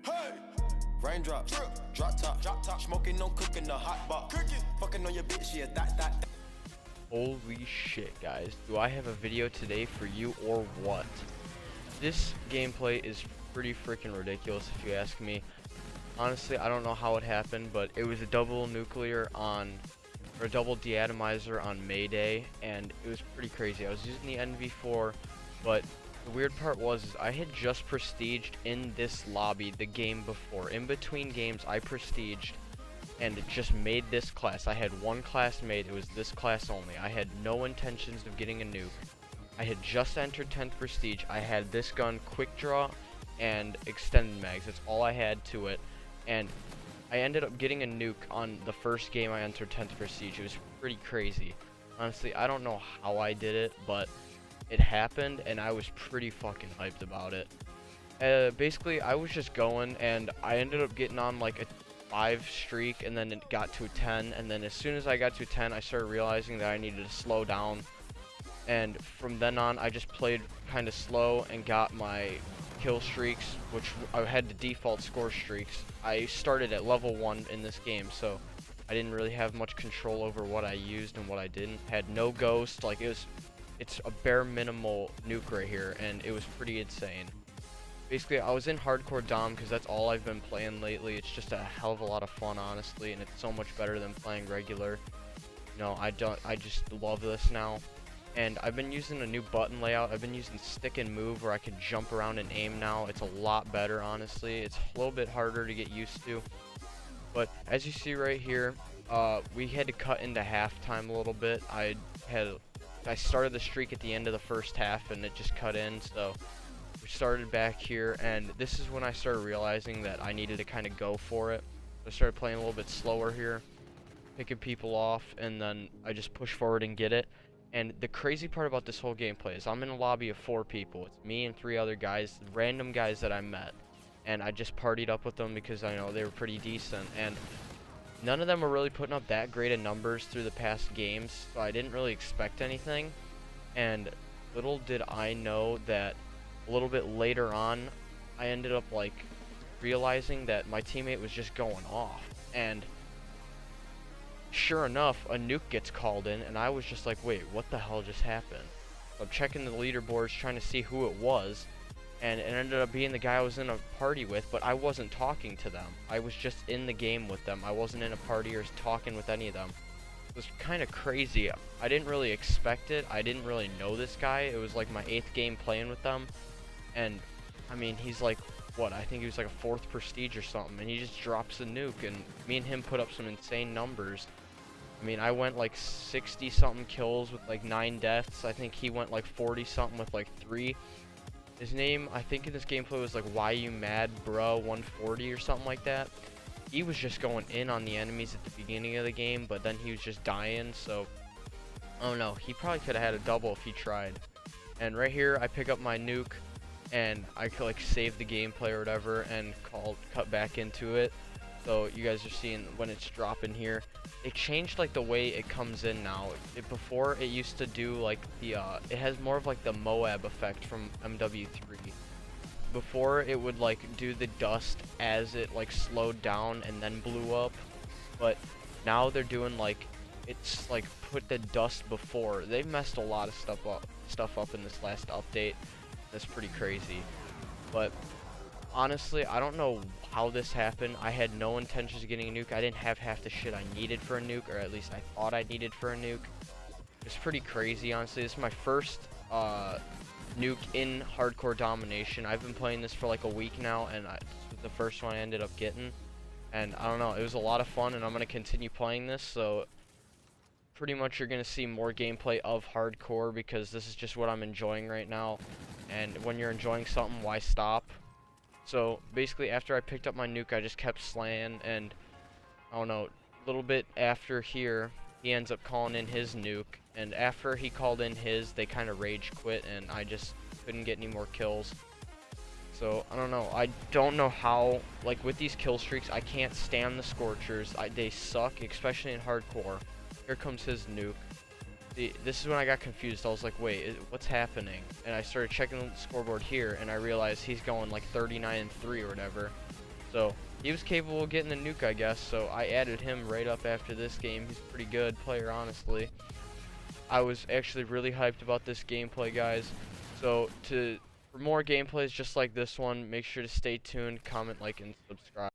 Hey! Raindrops, drop top, smoking, no cooking, the hot box, fucking on your bitch, yeah, that. Holy shit, guys. Do I have a video today for you or what? This gameplay is pretty freaking ridiculous if you ask me. Honestly, I don't know how it happened, but it was a double nuclear on, or a double De-Atomizer on MayDay, and it was pretty crazy. I was using the NV4, but the weird part was I had just prestiged in this lobby the game before. In between games, I prestiged and just made this class. I had one class made. It was this class only. I had no intentions of getting a nuke. I had just entered 10th prestige. I had this gun, quick draw, and extended mags. That's all I had to it. And I ended up getting a nuke on the first game I entered 10th prestige. It was pretty crazy. Honestly, I don't know how I did it, but it happened, and I was pretty fucking hyped about it. Basically, I was just going, and I ended up getting on like a 5 streak, and then it got to a 10, and then as soon as I got to a 10, I started realizing that I needed to slow down, and from then on, I just played kind of slow and got my kill streaks, which I had the default score streaks. I started at level 1 in this game, so I didn't really have much control over what I used and what I didn't. Had no ghost, like it's a bare minimal nuke right here, and it was pretty insane. Basically, I was in hardcore dom because that's all I've been playing lately. It's just a hell of a lot of fun, honestly, and it's so much better than playing regular. No, I just love this now. And I've been using a new button layout. I've been using stick and move where I can jump around and aim now. It's a lot better, honestly. It's a little bit harder to get used to. But as you see right here, we had to cut into halftime a little bit. I started the streak at the end of the first half, and it just cut in, so we started back here, and this is when I started realizing that I needed to kind of go for it. I started playing a little bit slower here, picking people off, and then I just push forward and get it. And the crazy part about this whole gameplay is I'm in a lobby of 4 people. It's me and 3 other guys, random guys that I met, and I just partied up with them because I know they were pretty decent, and none of them were really putting up that great of numbers through the past games, so I didn't really expect anything. And little did I know that a little bit later on, I ended up like realizing that my teammate was just going off. And sure enough, a nuke gets called in, and I was just like, wait, what the hell just happened? So I'm checking the leaderboards, trying to see who it was, and it ended up being the guy I was in a party with, but I wasn't talking to them. I was just in the game with them. I wasn't in a party or talking with any of them. It was kind of crazy. I didn't really expect it. I didn't really know this guy. It was like my 8th game playing with them, and I mean, he's like, what, I think he was like a 4th prestige or something, and he just drops a nuke, and me and him put up some insane numbers. I mean, I went like 60 something kills with like 9 deaths. I think he went like 40 something with like 3. His name, I think in this gameplay, was like Why You Mad Bro 140 or something like that. He was just going in on the enemies at the beginning of the game, but then he was just dying, so I don't know. He probably could have had a double if he tried. And right here, I pick up my nuke, and I could like save the gameplay or whatever, and cut back into it. So you guys are seeing when it's dropping here. It changed like the way it comes in now. Before it used to do like the it has more of like the Moab effect from MW3. Before it would like do the dust as it like slowed down and then blew up, but now they're doing like it's like put the dust before. They've messed a lot of stuff up in this last update. That's pretty crazy. But honestly, I don't know how this happened. I had no intentions of getting a nuke. I didn't have half the shit I needed for a nuke, or at least I thought I needed for a nuke. It's pretty crazy, honestly. This is my first nuke in hardcore domination. I've been playing this for like a week now, and this was the first one I ended up getting. And I don't know, it was a lot of fun, and I'm going to continue playing this, so pretty much you're going to see more gameplay of hardcore, because this is just what I'm enjoying right now. And when you're enjoying something, why stop? So basically, after I picked up my nuke, I just kept slaying, and I don't know, a little bit after here, he ends up calling in his nuke, and after he called in his, they kind of rage quit, and I just couldn't get any more kills. So I don't know. I don't know how, like with these kill streaks, I can't stand the Scorchers. They suck, especially in hardcore. Here comes his nuke. See, this is when I got confused. I was like, wait, what's happening? And I started checking the scoreboard here, and I realized he's going like 39-3 or whatever. So he was capable of getting the nuke, I guess. So I added him right up after this game. He's a pretty good player, honestly. I was actually really hyped about this gameplay, guys. So for more gameplays just like this one, make sure to stay tuned, comment, like, and subscribe.